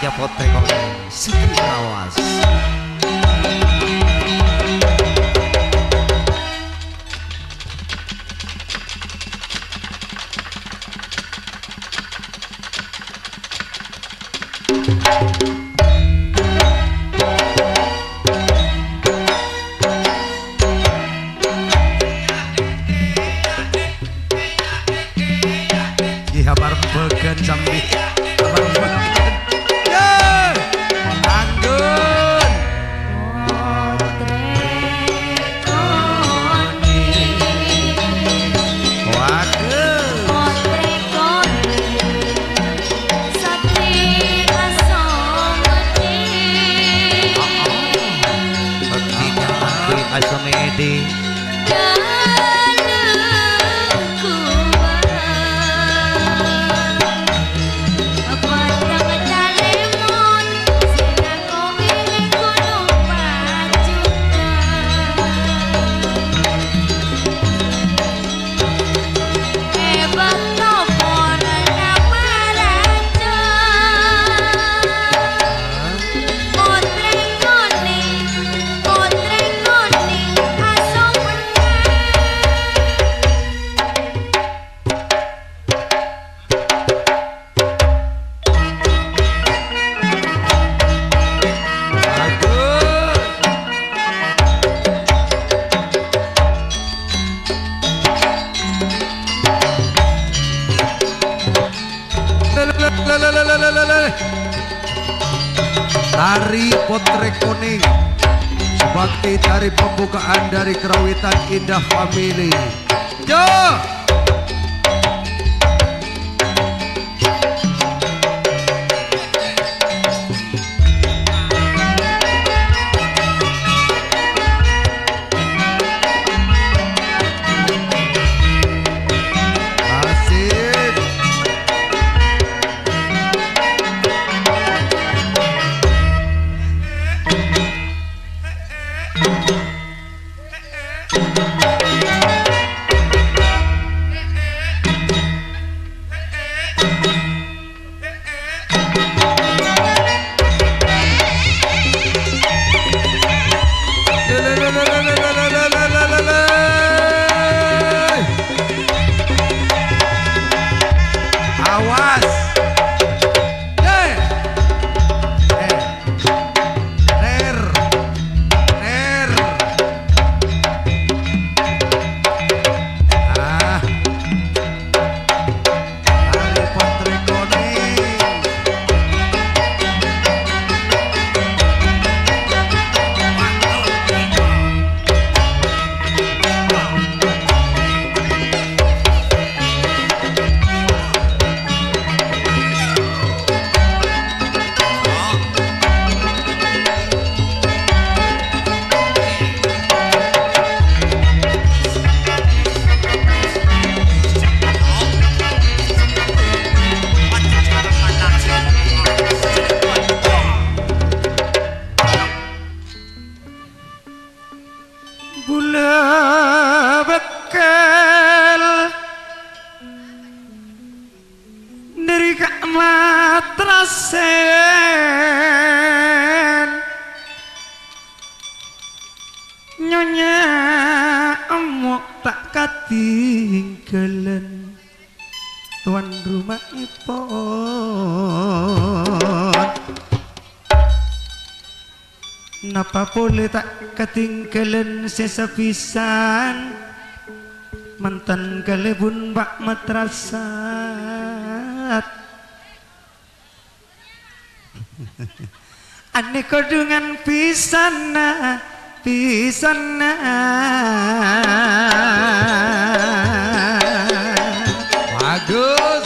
Raja Potri Koni Siti Awas. Habar begen sambil habar begen ya anggun Asomedi Tari Potri Koni sebagai tari pembukaan dari Kerawitan Indah Family. Yo! Matrasen nyonya emok tak katinggalen tuan rumah ipon napa boleh tak katinggalen sesapisan mantan kalebun bak matrasat ane kodungan pisana pisana bagus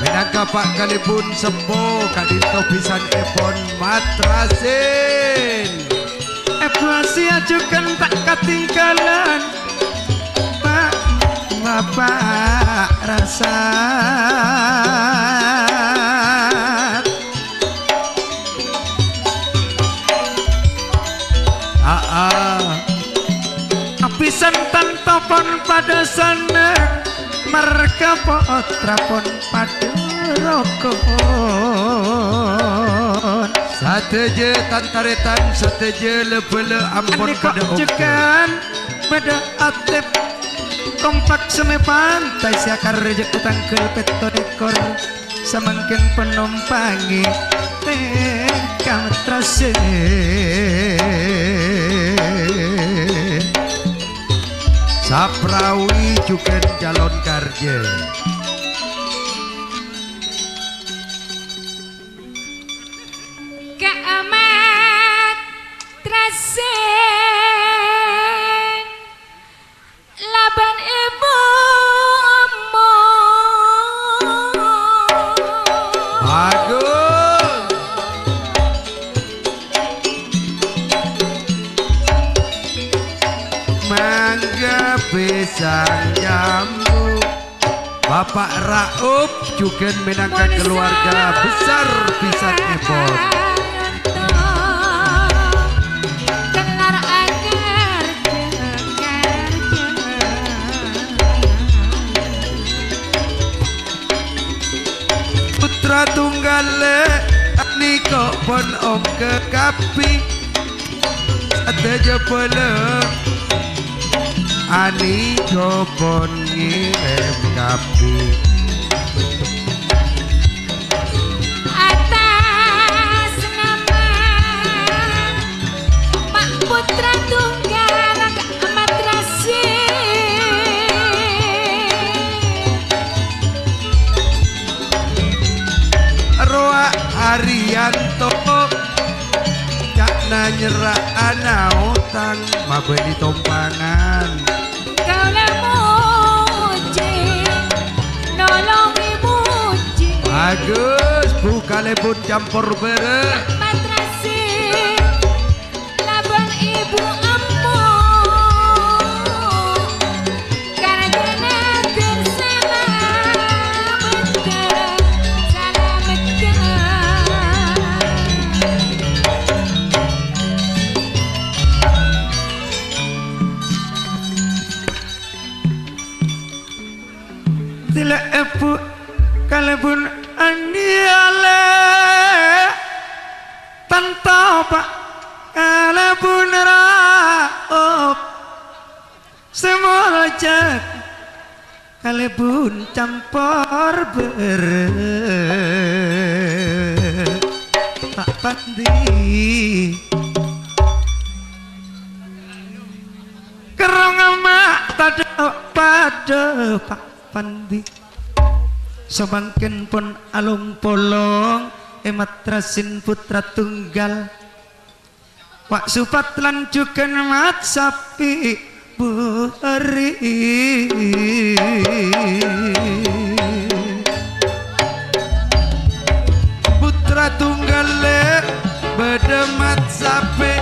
benang kapak kalipun sempo kadito pisan epon matrasin epuasi ajukan tak katinggalan pak bapak rasa apisan tantapon pada sana mereka potra pon pada rokon sateje tantaretan sateje lepele ampun pada cekan pada atep kompak seme pantai siakar rejek utang ke peto dekor samangkin penompangi tekam trase saprawi juga calon karja keamat trase laban ibu bagus mangga pisang jambu Bapak Raup juga menangkan keluarga besar pisang Epon kelar agar putra tunggal niko pon om kekapi ada jepele ani kopon ngirim kapi atas nama Mak Putra Tunggal Amat Rasi Roa Haryanto Cakna nyerak ana utang mabeni tompangan kau lemuji nolongi muji bagus buka lebut campur bere Amat Rasi laban ibu ammu karena terselamatkan tila epu kalebun andiale tanpa pak kalebun raop semua jak kalebun campur bere tak pandi kerong emak tada pada pak pandi sebangken pun alung polong emat rasin putra tunggal wak supat lanjukan mat sapi beri putra tunggal bedemat sapi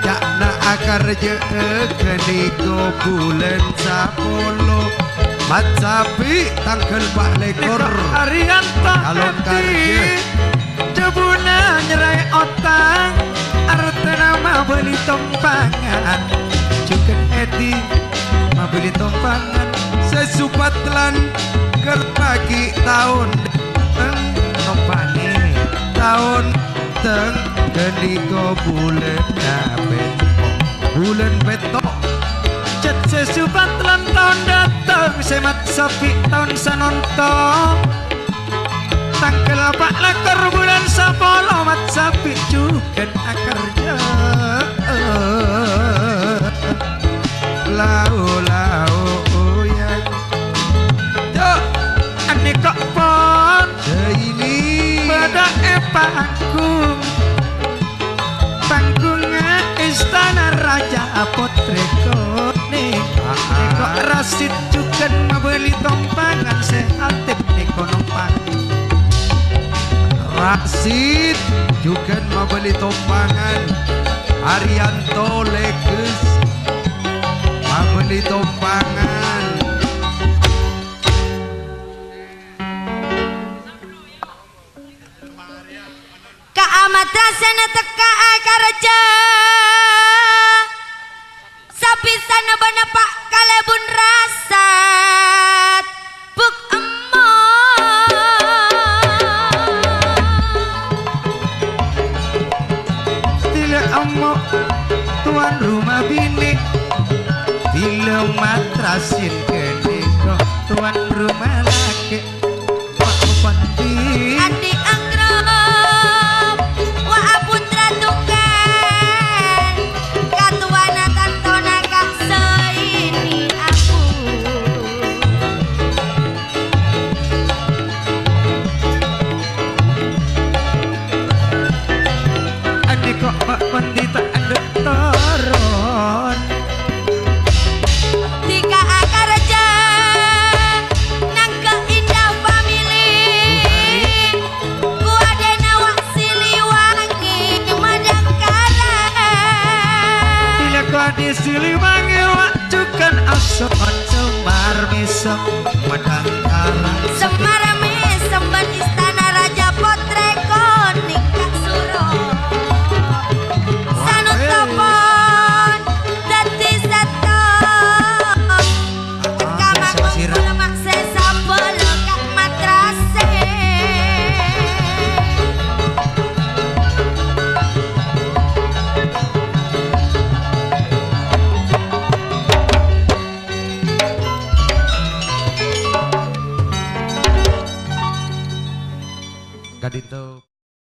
jakna akar je keniko bulan sapolo mat sapi tangkel pak lekor Arianto calon karja jebuna nyerai otang artena ma beli tompangan juga edi ma beli tompangan sesupat lan kerpagi tahun teng tompangi tahun teng keniko bulan bulan betok cet sesupat lan tahun datang semat sapi tahun sanonto tangkel pak lekor bulan sapolo mat sapi juga akarja lau yang yo ane kok pon seini pada panggung panggungnya istana raja potreko Neko Rasid juga membeli tompangan sehatip Neko nompang Rasid juga membeli tompangan Haryanto Leges membeli tompangan Kaamat rasana teka akarja sapisan bana pak kalebun rasat buk emoy tuan rumah bini bila matrasin kene kok tuan rumah laki Pak Pandi Adi anggrop wa putra tukan katuana tantona kak seini aku Adi kok Pak Pandi tak ada toron Tika akarja nang keindah family ku adena wak siliwangi madangkara bila kau di Siliwangi wajukan asap cemar misem madang